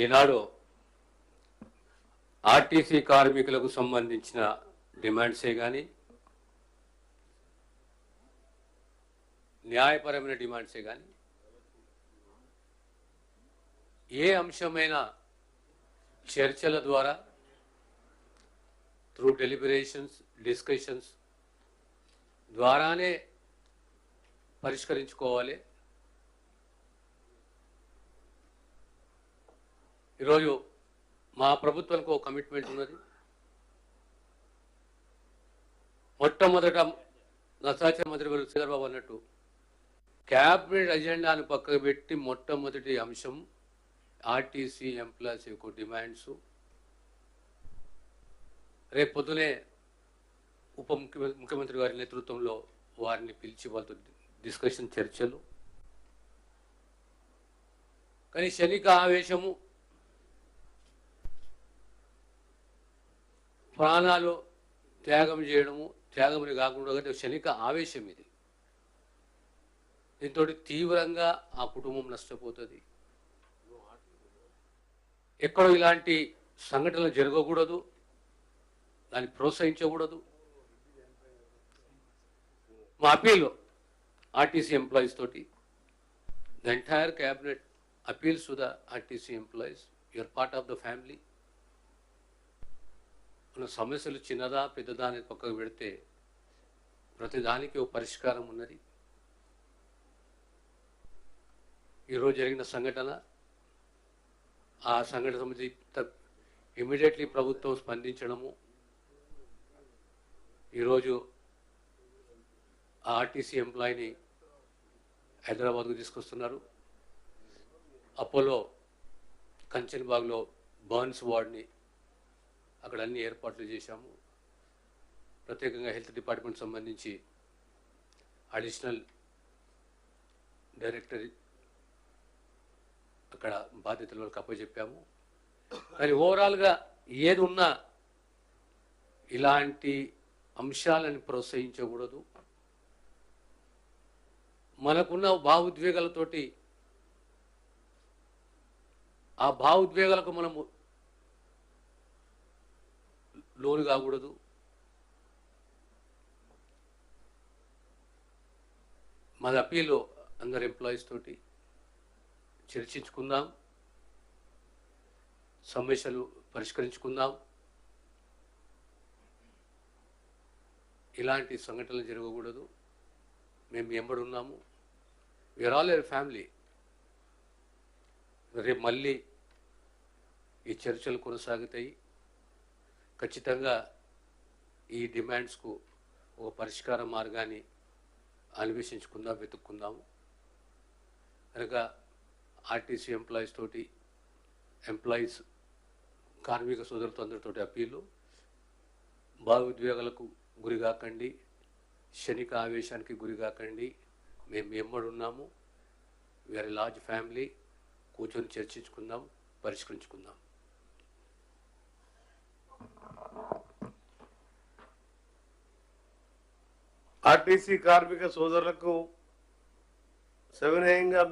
ఈనాడు RTC కార్మికులకు సంబంధించిన డిమాండ్సే కానీ న్యాయపరమైన డిమాండ్సే కానీ ఏ అంశమైనా చర్చల ద్వారా త్రూ డెలిబరేషన్స్ డిస్కషన్స్ ద్వారానే పరిష్కరించుకోవాలి. ఈరోజు మా ప్రభుత్వానికి ఒక కమిట్మెంట్ ఉన్నది. మొట్టమొదట నసాచర మంత్రి గారు శ్రీధర్బాబు అన్నట్టు క్యాబినెట్ అజెండాను పక్కకు పెట్టి మొట్టమొదటి అంశం ఆర్టీసీ ఎంప్లాయీస్ యొక్క డిమాండ్స్. రేపు పొద్దునే ఉప ముఖ్యమంత్రి గారి నేతృత్వంలో వారిని పిలిచి వాళ్ళతో డిస్కషన్ చర్చలు. కానీ క్షణిక ఆవేశము, ప్రాణాలు త్యాగం చేయడము, త్యాగమని కాకుండా క్షణిక ఆవేశం ఇది. దీంతో తీవ్రంగా ఆ కుటుంబం నష్టపోతుంది. ఎక్కడో ఇలాంటి సంఘటనలు జరగకూడదు, దాన్ని ప్రోత్సహించకూడదు. మా అపీల్ ఆర్టీసీ ఎంప్లాయీస్ తోటి, the entire cabinet appeals to the RTC employees, you're part of the family. మన సమస్యలు చిన్నదా పెద్దదా అనేది పక్కకు పెడితే ప్రతిదానికి ఒక పరిష్కారం ఉన్నది. ఈరోజు జరిగిన సంఘటన, ఆ సంఘటన సంబంధించి ఇమీడియట్లీ ప్రభుత్వం స్పందించడము. ఈరోజు ఆ ఆర్టీసీ ఎంప్లాయీని హైదరాబాద్కు తీసుకొస్తున్నారు. అపోలో కంచన్బాగ్లో బర్న్స్ వార్డ్ని అక్కడ అన్ని ఏర్పాట్లు చేశాము. ప్రత్యేకంగా హెల్త్ డిపార్ట్మెంట్ సంబంధించి అడిషనల్ డైరెక్టర్ అక్కడ బాధ్యతల వరకు అప్పచెప్పాము. కానీ ఓవరాల్గా ఏది ఉన్నా ఇలాంటి అంశాలను ప్రోత్సహించకూడదు. మనకున్న భావోద్వేగాలతోటి ఆ భావోద్వేగాలకు మనము లోను కాకూడదు. మాది అప్పీలు అందరు ఎంప్లాయీస్ తోటి చర్చించుకుందాం, సమస్యలు పరిష్కరించుకుందాం. ఇలాంటి సంఘటనలు జరగకూడదు. మేము ఎంబడున్నాము. వీఆర్ ఆల్ ఏ ఫ్యామిలీ. రేపు మళ్ళీ ఈ చర్చలు కొనసాగుతాయి. ఖచ్చితంగా ఈ డిమాండ్స్కు ఒక పరిష్కార మార్గాన్ని అన్వేషించుకుందాం, వెతుక్కుందాము. కనుక ఆర్టీసీ ఎంప్లాయీస్ తోటి, ఎంప్లాయీస్ కార్మిక సోదరులతో అందరితోటి అప్పీలు, భావోద్వేగాలకు గురి కాకండి, క్షణిక ఆవేశానికి గురి కాకండి. మేము ఎమ్మడున్నాము. We are a large family. కూర్చొని చర్చించుకుందాం, పరిష్కరించుకుందాం. ఆర్టీసీ కార్మిక సోదరులకు సవినయంగా